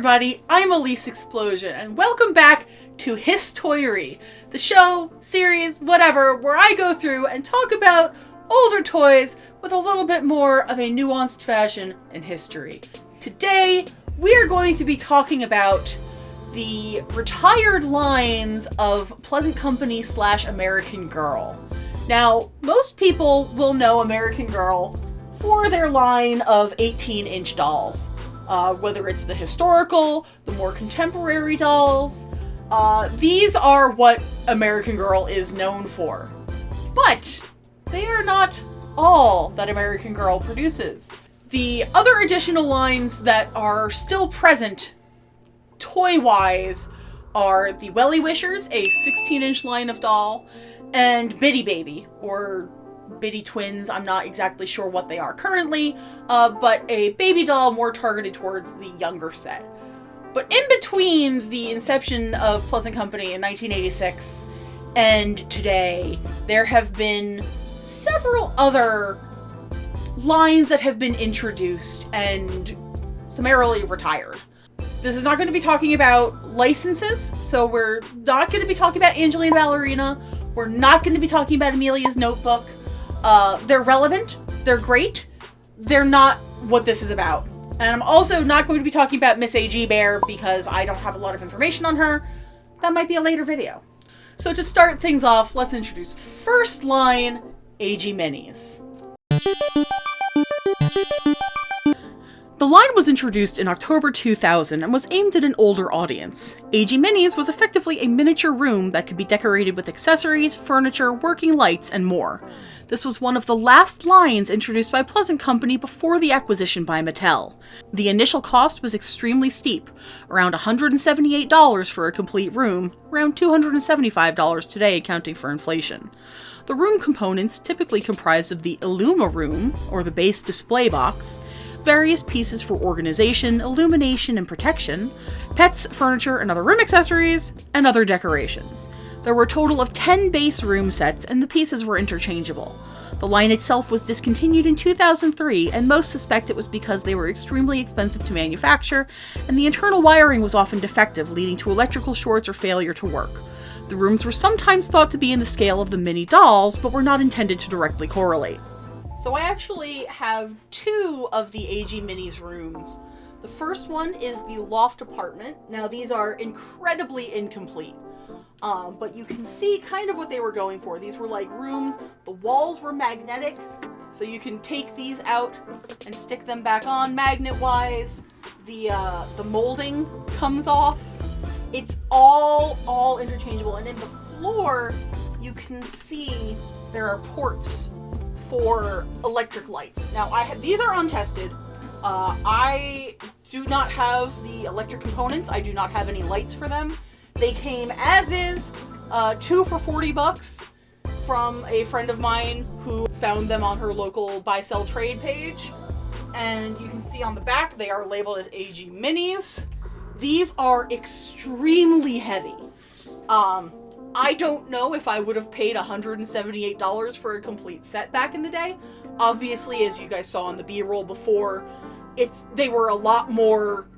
everybody, I'm Elyse Explosion, and welcome back to HisTOYry, the show, series, whatever, where I go through and talk about older toys with a little bit more of a nuanced fashion and history. Today, we are going to be talking about the retired lines of Pleasant Company / American Girl. Now, most people will know American Girl for their line of 18-inch dolls. Whether it's the historical, the more contemporary dolls, these are what American Girl is known for. But they are not all that American Girl produces. The other additional lines that are still present, toy-wise, are the Welly Wishers, a 16-inch line of doll, and Biddy Baby, or Biddy Twins. I'm not exactly sure what they are currently, but a baby doll more targeted towards the younger set. But in between the inception of Pleasant Company in 1986 and today, there have been several other lines that have been introduced and summarily retired. This is not going to be talking about licenses, so we're not going to be talking about Angelina Ballerina. We're not going to be talking about Amelia's Notebook. They're relevant, they're great, they're not what this is about. And I'm also not going to be talking about Miss AG Bear because I don't have a lot of information on her. That might be a later video. So to start things off, let's introduce the first line, AG Minis. The line was introduced in October 2000 and was aimed at an older audience. AG Minis was effectively a miniature room that could be decorated with accessories, furniture, working lights, and more. This was one of the last lines introduced by Pleasant Company before the acquisition by Mattel. The initial cost was extremely steep, around $178 for a complete room, around $275 today accounting for inflation. The room components typically comprised of the Illuma room, or the base display box, various pieces for organization, illumination, and protection, pets, furniture, and other room accessories, and other decorations. There were a total of 10 base room sets, and the pieces were interchangeable. The line itself was discontinued in 2003, and most suspect it was because they were extremely expensive to manufacture, and the internal wiring was often defective, leading to electrical shorts or failure to work. The rooms were sometimes thought to be in the scale of the mini dolls, but were not intended to directly correlate. So I actually have two of the AG Minis rooms. The first one is the loft apartment. Now these are incredibly incomplete, but you can see kind of what they were going for. These were like rooms, the walls were magnetic, so you can take these out and stick them back on magnet-wise. The molding comes off. It's all interchangeable, and in the floor you can see there are ports for electric lights. Now these are untested. I do not have the electric components. I do not have any lights for them. They came as is, 2 for $40 from a friend of mine who found them on her local buy-sell trade page. And you can see on the back they are labeled as AG Minis. These are extremely heavy. I don't know if I would have paid $178 for a complete set back in the day. Obviously, as you guys saw in the B-roll before, they were a lot more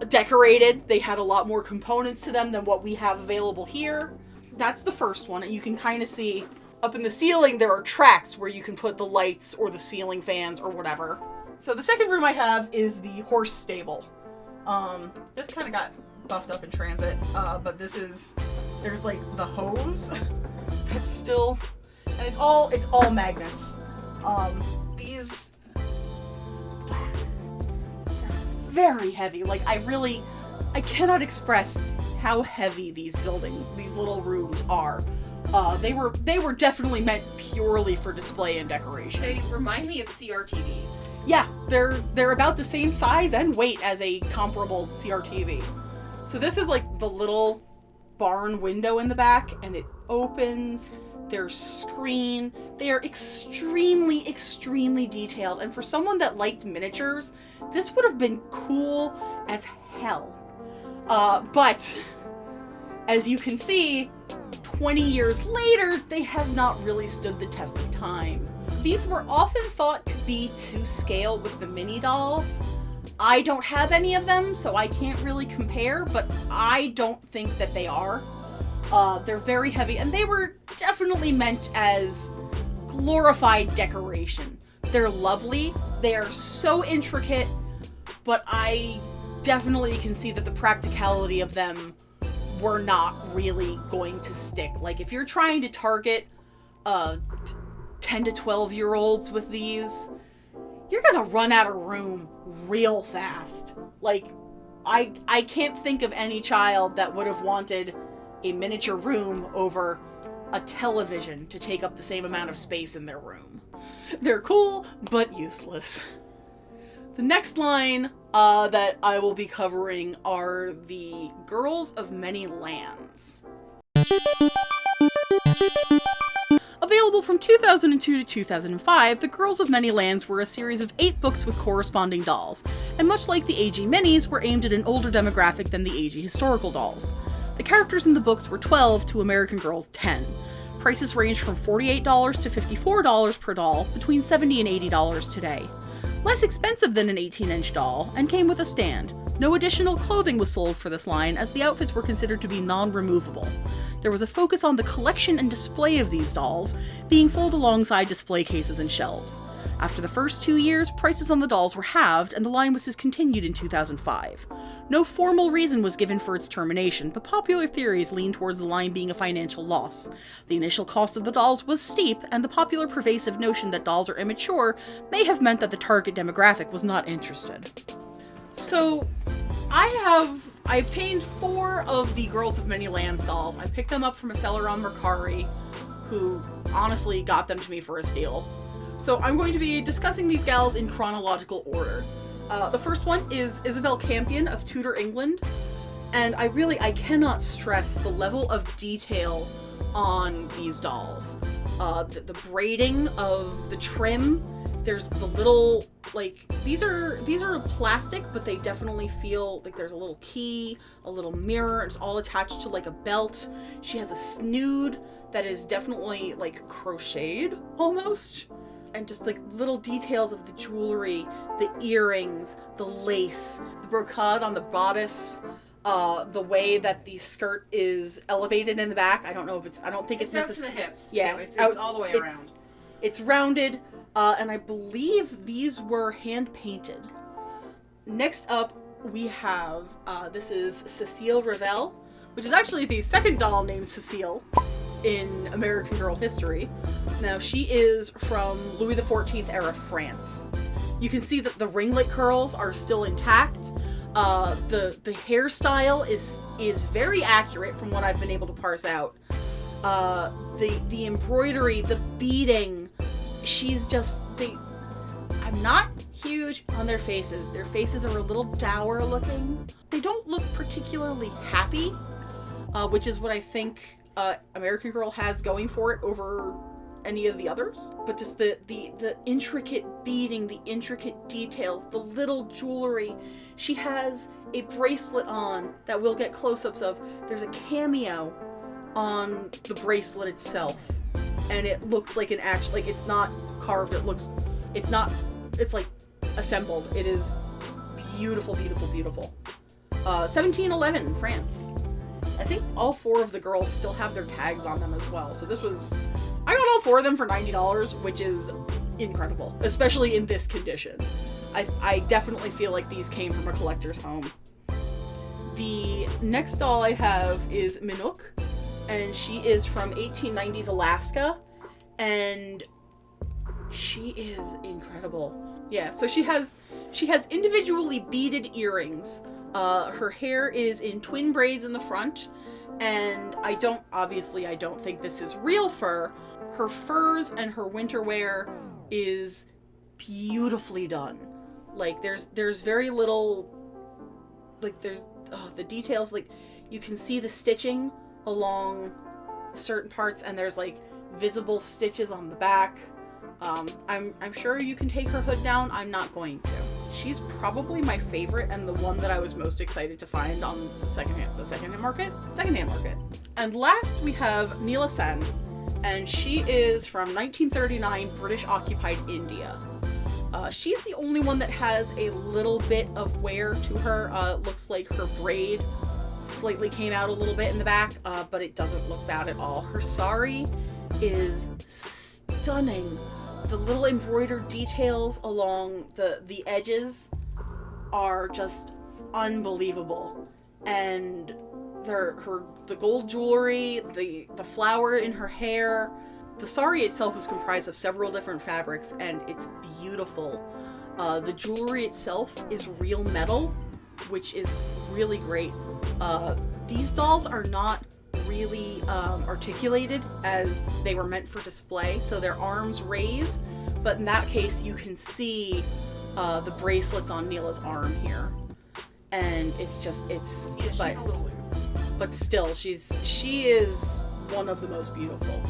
decorated. They had a lot more components to them than what we have available here. That's the first one, and you can kind of see up in the ceiling there are tracks where you can put the lights or the ceiling fans or whatever. So the second room I have is the horse stable. This kind of got buffed up in transit, but there's like the hose that's still, and it's all magnets. These very heavy. Like I cannot express how heavy these little rooms are. They were definitely meant purely for display and decoration. They remind me of CRTVs. Yeah, they're about the same size and weight as a comparable CRTV. So this is like the little barn window in the back, and it opens. There's screen. They are extremely, extremely detailed, and for someone that liked miniatures, this would have been cool as hell. But as you can see, 20 years later, they have not really stood the test of time. These were often thought to be to scale with the mini dolls, I don't have any of them, so I can't really compare, but I don't think that they are. They're very heavy, and they were definitely meant as glorified decoration. They're lovely, they are so intricate, but I definitely can see that the practicality of them were not really going to stick. Like, if you're trying to target 10 to 12-year-olds with these, you're gonna run out of room real fast. Like, I can't think of any child that would have wanted a miniature room over a television to take up the same amount of space in their room. They're cool, but useless. The next line that I will be covering are the Girls of Many Lands. Available from 2002 to 2005, The Girls of Many Lands were a series of 8 books with corresponding dolls, and much like the AG Minis, were aimed at an older demographic than the AG historical dolls. The characters in the books were 12 to American Girls 10. Prices range from $48 to $54 per doll, between $70 and $80 today. Less expensive than an 18-inch doll, and came with a stand. No additional clothing was sold for this line, as the outfits were considered to be non-removable. There was a focus on the collection and display of these dolls, being sold alongside display cases and shelves. After the first 2 years, prices on the dolls were halved, and the line was discontinued in 2005. No formal reason was given for its termination, but popular theories lean towards the line being a financial loss. The initial cost of the dolls was steep, and the popular pervasive notion that dolls are immature may have meant that the target demographic was not interested. So, I obtained 4 of the Girls of Many Lands dolls. I picked them up from a seller on Mercari, who honestly got them to me for a steal. So I'm going to be discussing these gals in chronological order. The first one is Isabel Campion of Tudor England, and I cannot stress the level of detail on these dolls. The braiding of the trim, there's the little, like, these are plastic, but they definitely feel like there's a little key, a little mirror, it's all attached to like a belt. She has a snood that is definitely like crocheted almost. And just like little details of the jewelry, the earrings, the lace, the brocade on the bodice, the way that the skirt is elevated in the back. I don't think it's out to the hips. Yeah, too. It's all the way around. It's rounded, and I believe these were hand painted. Next up, we have this is Cecile Revel, which is actually the second doll named Cecile in American Girl history. Now, she is from Louis XIV era France. You can see that the ringlet curls are still intact. The hairstyle is very accurate from what I've been able to parse out. The embroidery, the beading, I'm not huge on their faces. Their faces are a little dour looking. They don't look particularly happy, which is what I think American Girl has going for it over any of the others. But just the intricate beading, the intricate details, the little jewelry. She has a bracelet on that we'll get close-ups of. There's a cameo on the bracelet itself, and it looks like an actual, like, it's not carved, it's like assembled. It is beautiful, beautiful, beautiful. 1711, France. I think all 4 of the girls still have their tags on them as well. So I got all 4 of them for $90, which is incredible, especially in this condition. I definitely feel like these came from a collector's home. The next doll I have is Minook, and she is from 1890s Alaska, and she is incredible. Yeah, so she has individually beaded earrings. Her hair is in twin braids in the front, and I don't think this is real fur. Her furs and her winter wear is beautifully done. Like, there's very little, like, the details, like, you can see the stitching along certain parts, and there's like visible stitches on the back. I'm sure you can take her hood down. I'm not going to. She's probably my favorite and the one that I was most excited to find on the secondhand market. And last we have Neela Sen, and she is from 1939 British occupied India. She's the only one that has a little bit of wear to her. Looks like her braid slightly came out a little bit in the back, but it doesn't look bad at all. Her sari is stunning. The little embroidered details along the edges are just unbelievable. And the gold jewelry, the flower in her hair. The sari itself is comprised of several different fabrics, and it's beautiful. The jewelry itself is real metal, which is really great. These dolls are not really articulated as they were meant for display, so their arms raise, but in that case you can see the bracelets on Neela's arm here. And it's she's a little loose. But still, she is one of the most beautiful.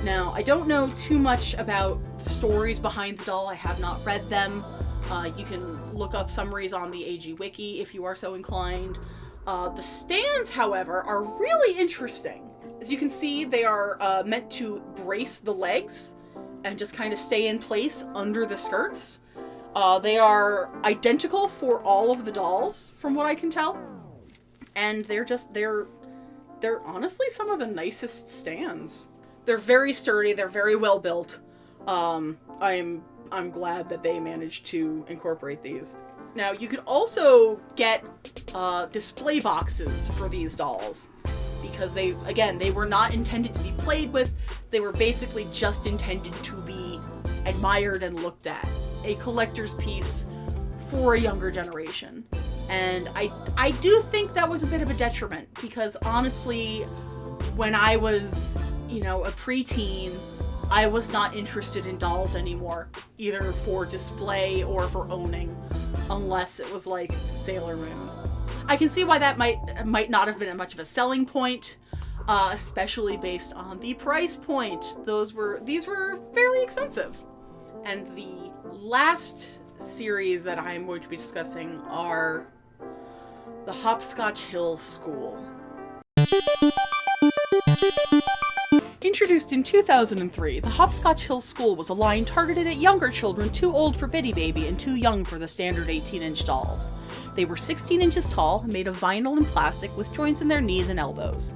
Now, I don't know too much about the stories behind the doll. I have not read them. You can look up summaries on the AG Wiki if you are so inclined. The stands, however, are really interesting. As you can see, they are meant to brace the legs and just kind of stay in place under the skirts. They are identical for all of the dolls, from what I can tell. And they're honestly some of the nicest stands. They're very sturdy, they're very well built. I'm glad that they managed to incorporate these. Now, you could also get display boxes for these dolls, because they were not intended to be played with. They were basically just intended to be admired and looked at. A collector's piece for a younger generation. And I do think that was a bit of a detriment, because honestly, when I was, a preteen, I was not interested in dolls anymore, either for display or for owning, unless it was like Sailor Moon. I can see why that might not have been much of a selling point, especially based on the price point. These were fairly expensive. And the last series that I'm going to be discussing are the Hopscotch Hill School. Introduced in 2003, the Hopscotch Hill School was a line targeted at younger children too old for Bitty Baby and too young for the standard 18-inch dolls. They were 16 inches tall, made of vinyl and plastic with joints in their knees and elbows.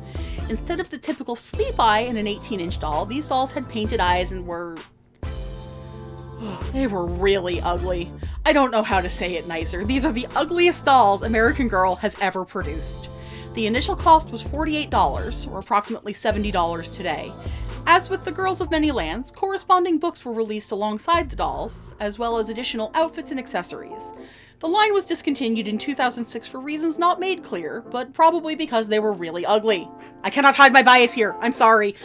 Instead of the typical sleep eye in an 18-inch doll, these dolls had painted eyes and they were really ugly. I don't know how to say it nicer. These are the ugliest dolls American Girl has ever produced. The initial cost was $48, or approximately $70 today. As with the Girls of Many Lands, corresponding books were released alongside the dolls, as well as additional outfits and accessories. The line was discontinued in 2006 for reasons not made clear, but probably because they were really ugly. I cannot hide my bias here. I'm sorry.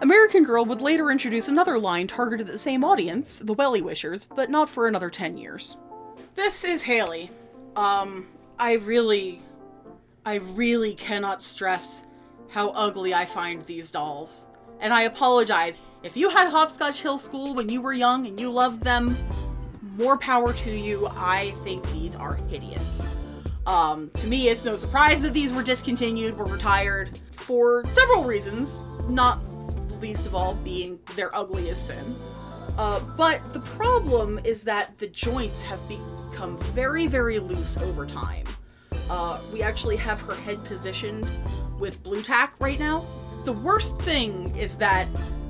American Girl would later introduce another line targeted at the same audience, the Welly Wishers, but not for another 10 years. This is Haley. I really cannot stress how ugly I find these dolls. And I apologize. If you had Hopscotch Hill School when you were young and you loved them, more power to you. I think these are hideous. To me, it's no surprise that these were discontinued, were retired, for several reasons, not least of all being their ugly as sin. But the problem is that the joints have become very, very loose over time. We actually have her head positioned with blue tack right now. The worst thing is that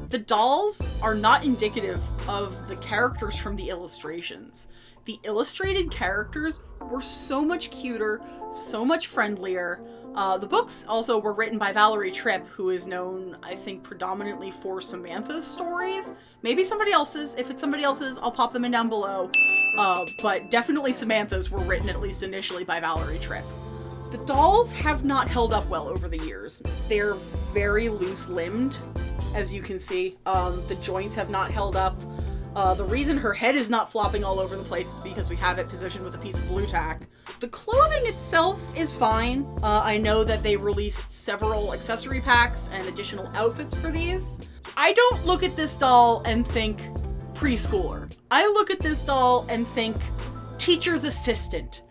the dolls are not indicative of the characters from the illustrations. The illustrated characters were so much cuter, so much friendlier. The books also were written by Valerie Tripp, who is known, I think, predominantly for Samantha's stories. Maybe somebody else's. If it's somebody else's, I'll pop them in down below. But definitely Samantha's were written, at least initially, by Valerie Tripp. The dolls have not held up well over the years. They're very loose-limbed, as you can see. The joints have not held up. The reason her head is not flopping all over the place is because we have it positioned with a piece of blue tack. The clothing itself is fine. I know that they released several accessory packs and additional outfits for these. I don't look at this doll and think preschooler. I look at this doll and think teacher's assistant.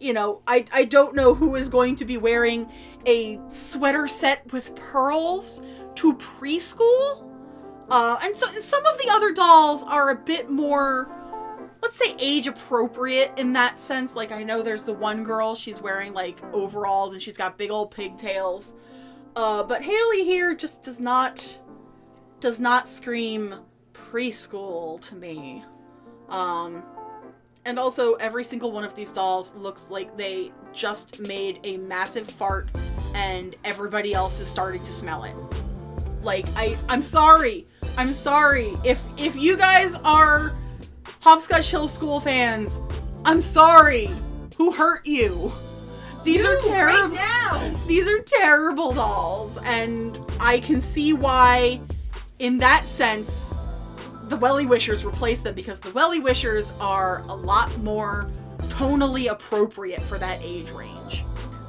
I don't know who is going to be wearing a sweater set with pearls to preschool. And so some of the other dolls are a bit more, let's say, age appropriate in that sense. Like, I know there's the one girl, she's wearing like overalls and she's got big old pigtails. But Haley here just does not scream preschool to me. And also every single one of these dolls looks like they just made a massive fart and everybody else is starting to smell it. Like, I'm sorry. If you guys are Hopscotch Hill School fans, I'm sorry. Who hurt you? These are terrible. Right now. These are terrible dolls, and I can see why, in that sense, the Welly Wishers replaced them, because the Welly Wishers are a lot more tonally appropriate for that age range.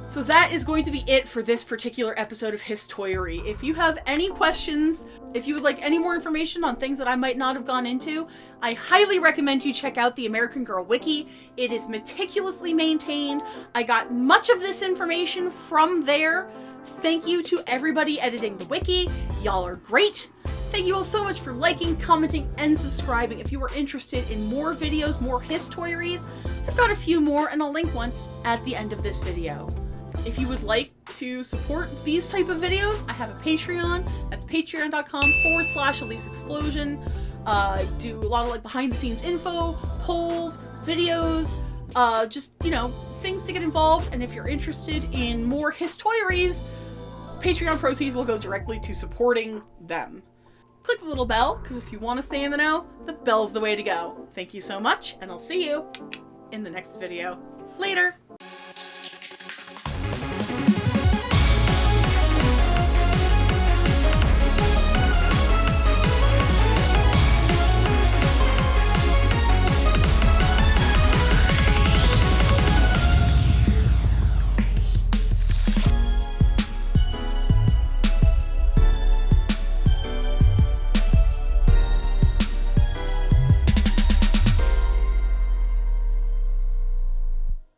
So that is going to be it for this particular episode of HisTOYry. If you have any questions, if you would like any more information on things that I might not have gone into, I highly recommend you check out the American Girl Wiki. It is meticulously maintained. I got much of this information from there. Thank you to everybody editing the wiki. Y'all are great. Thank you all so much for liking, commenting, and subscribing. If you are interested in more videos, more HisTOYries, I've got a few more, and I'll link one at the end of this video. If you would like to support these type of videos, I have a Patreon. That's patreon.com/Elyse Explosion. I do a lot of like behind the scenes info, polls, videos, just, you know, things to get involved. And if you're interested in more HisTOYries, Patreon proceeds will go directly to supporting them. Click the little bell, because if you want to stay in the know, the bell's the way to go. Thank you so much, and I'll see you in the next video. Later!